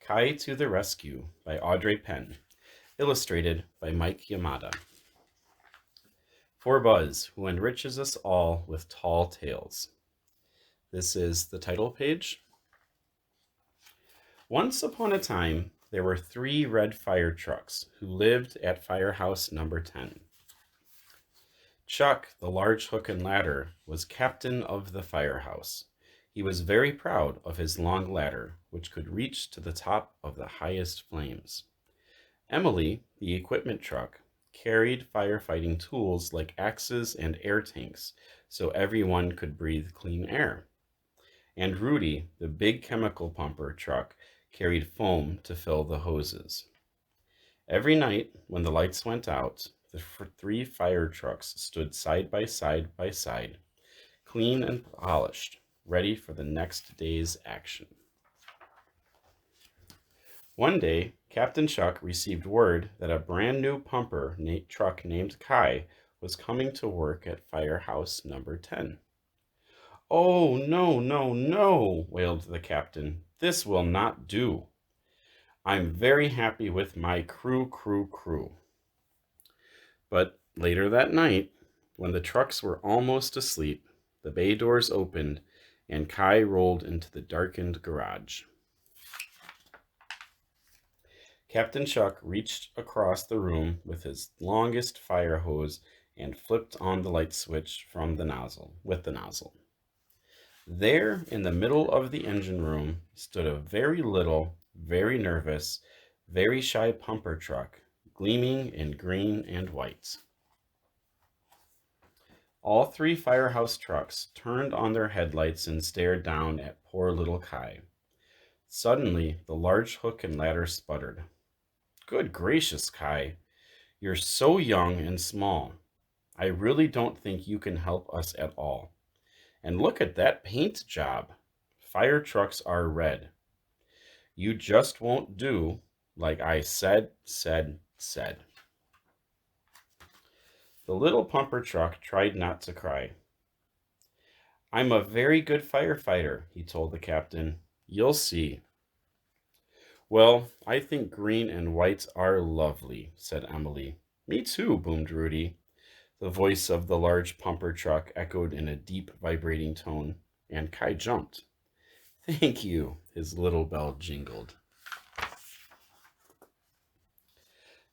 Kai to the Rescue by Audrey Penn, illustrated by Mike Yamada. For Buzz, who enriches us all with tall tales. This is the title page. Once upon a time, there were 3 red fire trucks who lived at firehouse number 10. Chuck, the large hook and ladder, was captain of the firehouse. He was very proud of his long ladder, which could reach to the top of the highest flames. Emily, the equipment truck, carried firefighting tools like axes and air tanks so everyone could breathe clean air. And Rudy, the big chemical pumper truck, carried foam to fill the hoses. Every night, when the lights went out, the 3 fire trucks stood side by side, clean and polished, ready for the next day's action. One day, Captain Chuck received word that a brand new pumper truck named Kai was coming to work at firehouse number 10. "Oh, no, no, no," wailed the captain. "This will not do. I'm very happy with my crew. But later that night, when the trucks were almost asleep, the bay doors opened and Kai rolled into the darkened garage. Captain Chuck reached across the room with his longest fire hose and flipped on the light switch with the nozzle. There, in the middle of the engine room, stood a very little, very nervous, very shy pumper truck, gleaming in green and white. All 3 firehouse trucks turned on their headlights and stared down at poor little Kai. Suddenly, the large hook and ladder sputtered. "Good gracious, Kai, you're so young and small. I really don't think you can help us at all. And look at that paint job. Fire trucks are red. You just won't do like I said. The little pumper truck tried not to cry. "I'm a very good firefighter," he told the captain. "You'll see." "Well, I think green and white are lovely," said Emily. "Me too," boomed Rudy. The voice of the large pumper truck echoed in a deep, vibrating tone, and Kai jumped. "Thank you," his little bell jingled.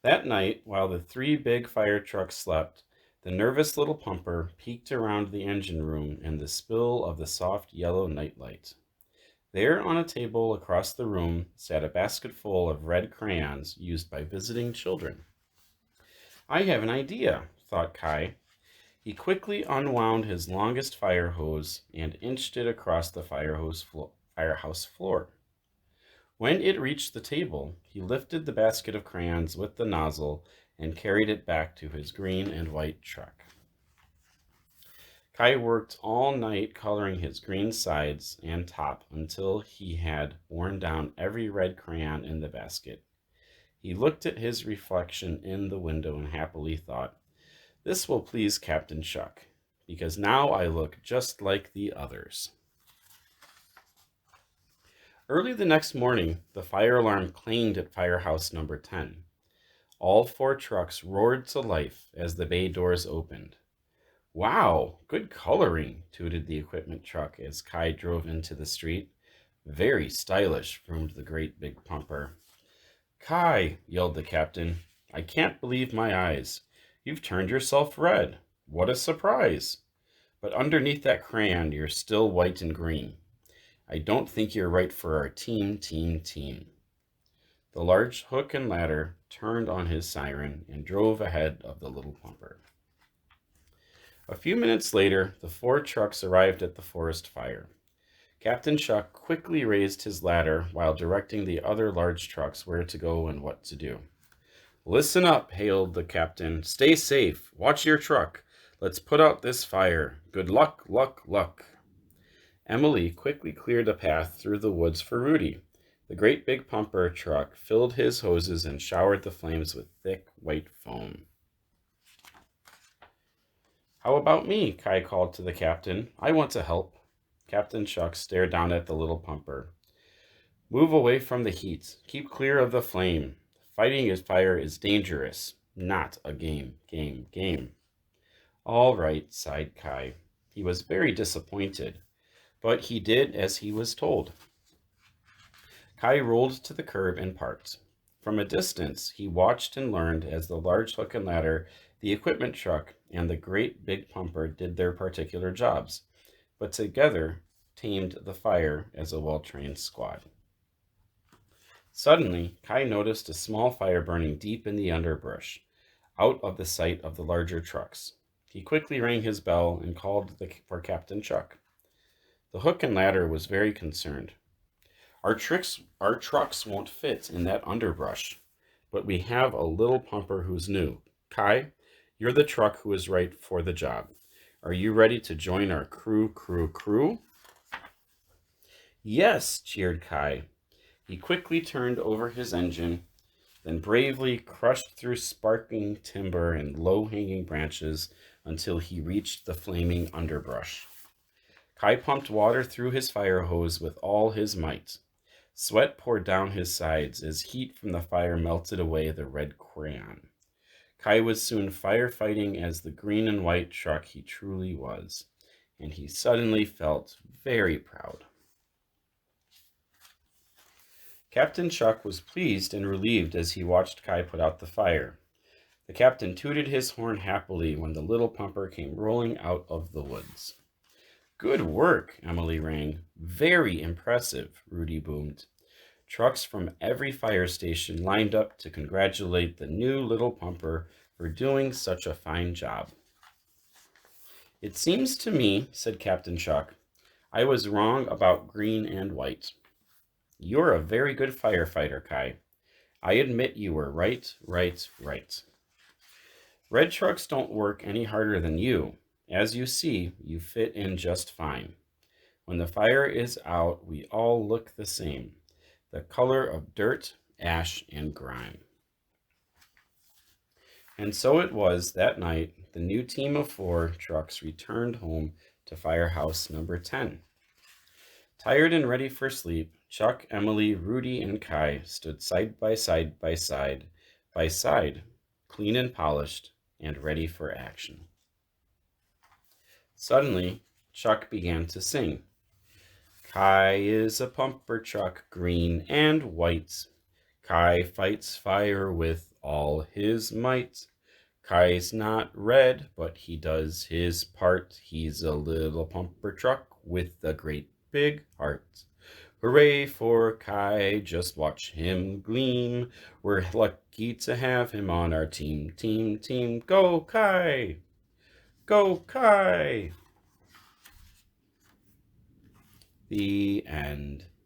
That night, while the 3 big fire trucks slept, the nervous little pumper peeked around the engine room in the spill of the soft yellow nightlight. There on a table across the room sat a basket full of red crayons used by visiting children. "I have an idea," thought Kai. He quickly unwound his longest fire hose and inched it across the firehouse floor. When it reached the table, he lifted the basket of crayons with the nozzle and carried it back to his green and white truck. Kai worked all night coloring his green sides and top until he had worn down every red crayon in the basket. He looked at his reflection in the window and happily thought, "This will please Captain Chuck, because now I look just like the others." Early the next morning, the fire alarm clanged at firehouse number 10. All 4 trucks roared to life as the bay doors opened. "Wow, good coloring," tooted the equipment truck as Kai drove into the street. "Very stylish," boomed the great big pumper. "Kai," yelled the captain, "I can't believe my eyes. You've turned yourself red. What a surprise! But underneath that crayon, you're still white and green. I don't think you're right for our team. The large hook and ladder turned on his siren and drove ahead of the little pumper. A few minutes later, the 4 trucks arrived at the forest fire. Captain Chuck quickly raised his ladder while directing the other large trucks where to go and what to do. "Listen up," hailed the captain. "Stay safe. Watch your truck. Let's put out this fire. Good luck. Emily quickly cleared a path through the woods for Rudy. The great big pumper truck filled his hoses and showered the flames with thick white foam. "How about me?" Kai called to the captain. "I want to help." Captain Chuck stared down at the little pumper. Move away from the heat. Keep clear of the flame. Fighting his fire is dangerous. Not a game, game, game. All right, sighed Kai. He was very disappointed, but he did as he was told. Kai rolled to the curb and parked. From a distance, he watched and learned as the large hook and ladder, the equipment truck, and the great big pumper did their particular jobs, but together tamed the fire as a well-trained squad. Suddenly, Kai noticed a small fire burning deep in the underbrush, out of the sight of the larger trucks. He quickly rang his bell and called for Captain Chuck. The hook and ladder was very concerned. Our trucks won't fit in that underbrush, but we have a little pumper who's new. Kai, you're the truck who is right for the job. Are you ready to join our crew? Yes, cheered Kai. He quickly turned over his engine, then bravely crushed through sparking timber and low-hanging branches until he reached the flaming underbrush. Kai pumped water through his fire hose with all his might. Sweat poured down his sides as heat from the fire melted away the red crayon. Kai was soon firefighting as the green and white truck he truly was, and he suddenly felt very proud. Captain Chuck was pleased and relieved as he watched Kai put out the fire. The captain tooted his horn happily when the little pumper came rolling out of the woods. Good work, Emily rang. Very impressive, Rudy boomed. Trucks from every fire station lined up to congratulate the new little pumper for doing such a fine job. It seems to me, said Captain Chuck, I was wrong about green and white. You're a very good firefighter, Kai. I admit you were right. Red trucks don't work any harder than you. As you see, you fit in just fine. When the fire is out, we all look the same, the color of dirt, ash, and grime. And so it was that night the new team of 4 trucks returned home to firehouse number 10. Tired and ready for sleep, Chuck, Emily, Rudy, and Kai stood side by side, clean and polished, and ready for action. Suddenly, Chuck began to sing. Kai is a pumper truck, green and white. Kai fights fire with all his might. Kai's not red, but he does his part. He's a little pumper truck with a great big heart. Hooray for Kai, just watch him gleam. We're lucky to have him on our team. Go Kai! Go Kai! The end.